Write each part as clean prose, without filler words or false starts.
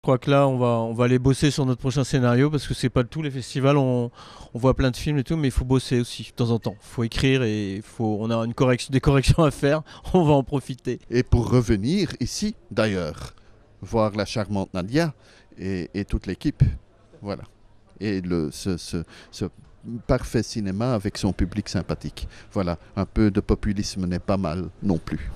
Je crois que là, on va aller bosser sur notre prochain scénario parce que c'est pas tout les festivals. On voit plein de films et tout, mais il faut bosser aussi de temps en temps. Il faut écrire et on a des corrections à faire. On va en profiter. Et pour revenir ici, d'ailleurs, voir la charmante Nadia et toute l'équipe. Voilà. Et ce parfait cinéma avec son public sympathique. Voilà, un peu de populisme n'est pas mal non plus.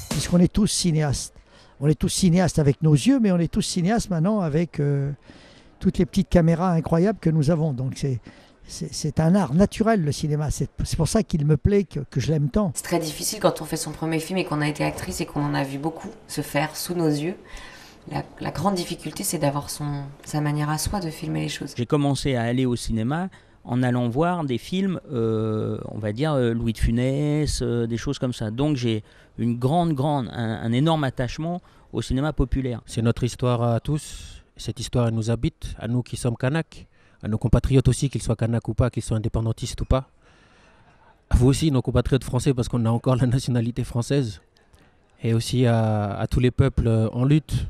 Puisqu'on est tous cinéastes. On est tous cinéastes avec nos yeux, mais on est tous cinéastes maintenant avec toutes les petites caméras incroyables que nous avons. Donc c'est un art naturel, le cinéma. C'est pour ça qu'il me plaît, que je l'aime tant. C'est très difficile quand on fait son premier film et qu'on a été actrice et qu'on en a vu beaucoup se faire sous nos yeux. La grande difficulté, c'est d'avoir sa manière à soi de filmer les choses. J'ai commencé à aller au cinéma en allant voir des films, on va dire Louis de Funès, des choses comme ça. Donc j'ai un énorme attachement au cinéma populaire. C'est notre histoire à tous. Cette histoire, elle nous habite, à nous qui sommes Kanaks, à nos compatriotes aussi, qu'ils soient Kanaks ou pas, qu'ils soient indépendantistes ou pas. À vous aussi, nos compatriotes français, parce qu'on a encore la nationalité française. Et aussi à tous les peuples en lutte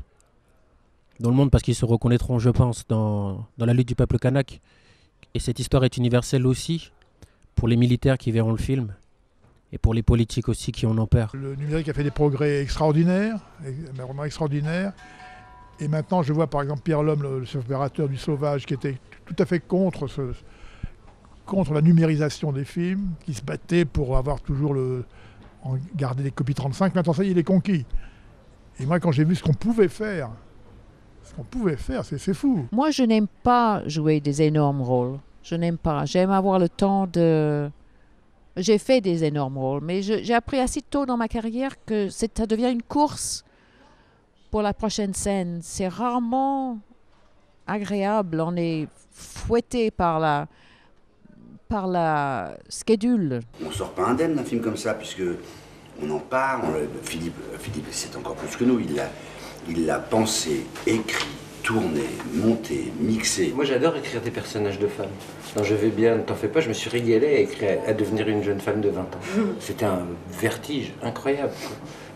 dans le monde, parce qu'ils se reconnaîtront, je pense, dans la lutte du peuple kanak. Et cette histoire est universelle aussi pour les militaires qui verront le film et pour les politiques aussi qui en ont peur. Le numérique a fait des progrès extraordinaires, vraiment extraordinaires. Et maintenant, je vois par exemple Pierre Lhomme, le chef opérateur du Sauvage, qui était tout à fait contre la numérisation des films, qui se battait pour avoir toujours garder des copies 35. Maintenant, ça y est, il est conquis. Et moi, quand j'ai vu ce qu'on pouvait faire, c'est fou. Moi, je n'aime pas jouer des énormes rôles. Je n'aime pas. J'aime avoir le temps de... J'ai fait des énormes rôles, mais j'ai appris assez tôt dans ma carrière que ça devient une course pour la prochaine scène. C'est rarement agréable. On est fouetté par la schedule. On ne sort pas indemne d'un film comme ça, puisque on en parle. Philippe, c'est encore plus que nous. Il l'a pensé, écrit, tourné, monté, mixé. Moi, j'adore écrire des personnages de femmes. Quand je vais bien, ne t'en fais pas, je me suis régalé à devenir une jeune femme de 20 ans. C'était un vertige incroyable.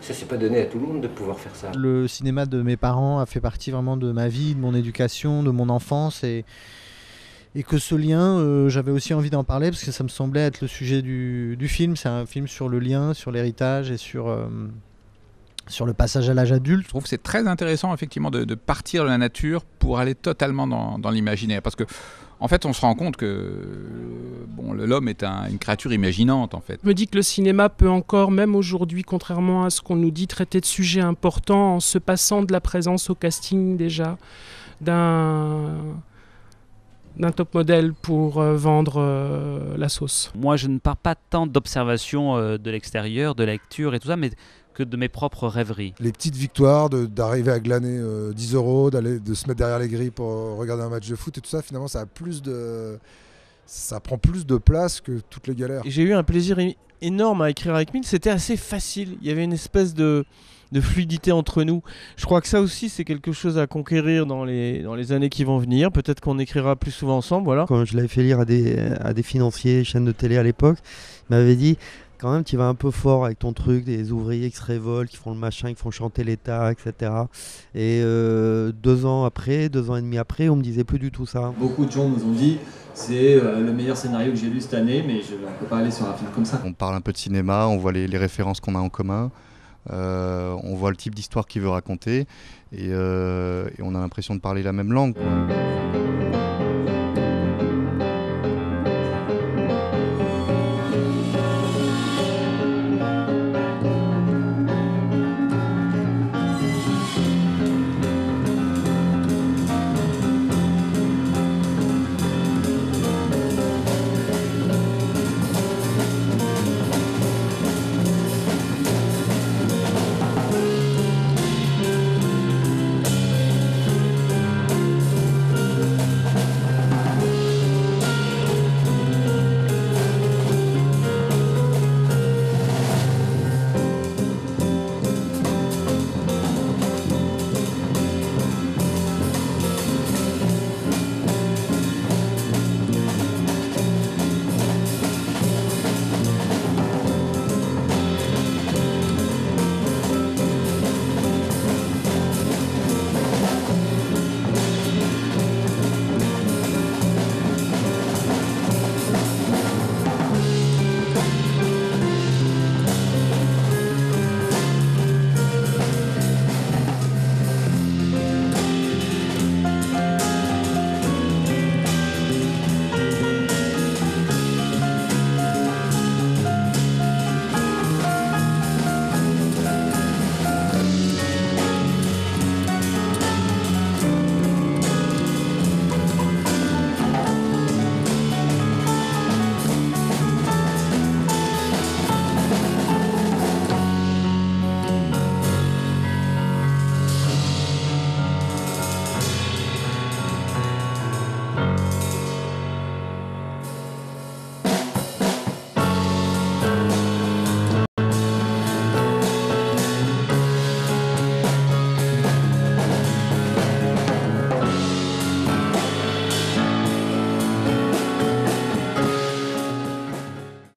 Ça, c'est pas donné à tout le monde de pouvoir faire ça. Le cinéma de mes parents a fait partie vraiment de ma vie, de mon éducation, de mon enfance. Et que ce lien, j'avais aussi envie d'en parler parce que ça me semblait être le sujet du film. C'est un film sur le lien, sur l'héritage et sur le passage à l'âge adulte. Je trouve que c'est très intéressant effectivement de partir de la nature pour aller totalement dans l'imaginaire. Parce que en fait, on se rend compte que l'homme est une créature imaginante en fait. Je me dis que le cinéma peut encore, même aujourd'hui, contrairement à ce qu'on nous dit, traiter de sujets importants en se passant de la présence au casting déjà d'un top modèle pour vendre la sauce. Moi, je ne pars pas tant d'observation de l'extérieur, de lecture et tout ça, mais que de mes propres rêveries. Les petites victoires, d'arriver à glaner 10 €, de se mettre derrière les grilles pour regarder un match de foot et tout ça, finalement, ça prend plus de place que toutes les galères. J'ai eu un plaisir énorme à écrire avec Mine, c'était assez facile. Il y avait une espèce de fluidité entre nous. Je crois que ça aussi, c'est quelque chose à conquérir dans les années qui vont venir. Peut-être qu'on écrira plus souvent ensemble. Voilà. Quand je l'avais fait lire à des financiers, chaînes de télé à l'époque, ils m'avaient dit quand même tu vas un peu fort avec ton truc, des ouvriers qui se révoltent, qui font le machin, qui font chanter l'État, etc. Et 2 ans et demi après, on me disait plus du tout ça. Beaucoup de gens nous ont dit c'est le meilleur scénario que j'ai lu cette année, mais on ne peut pas aller sur un film comme ça. On parle un peu de cinéma, on voit les références qu'on a en commun. On voit le type d'histoire qu'il veut raconter et on a l'impression de parler la même langue, quoi.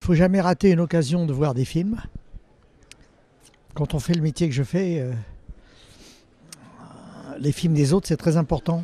Il ne faut jamais rater une occasion de voir des films. Quand on fait le métier que je fais, les films des autres, c'est très important.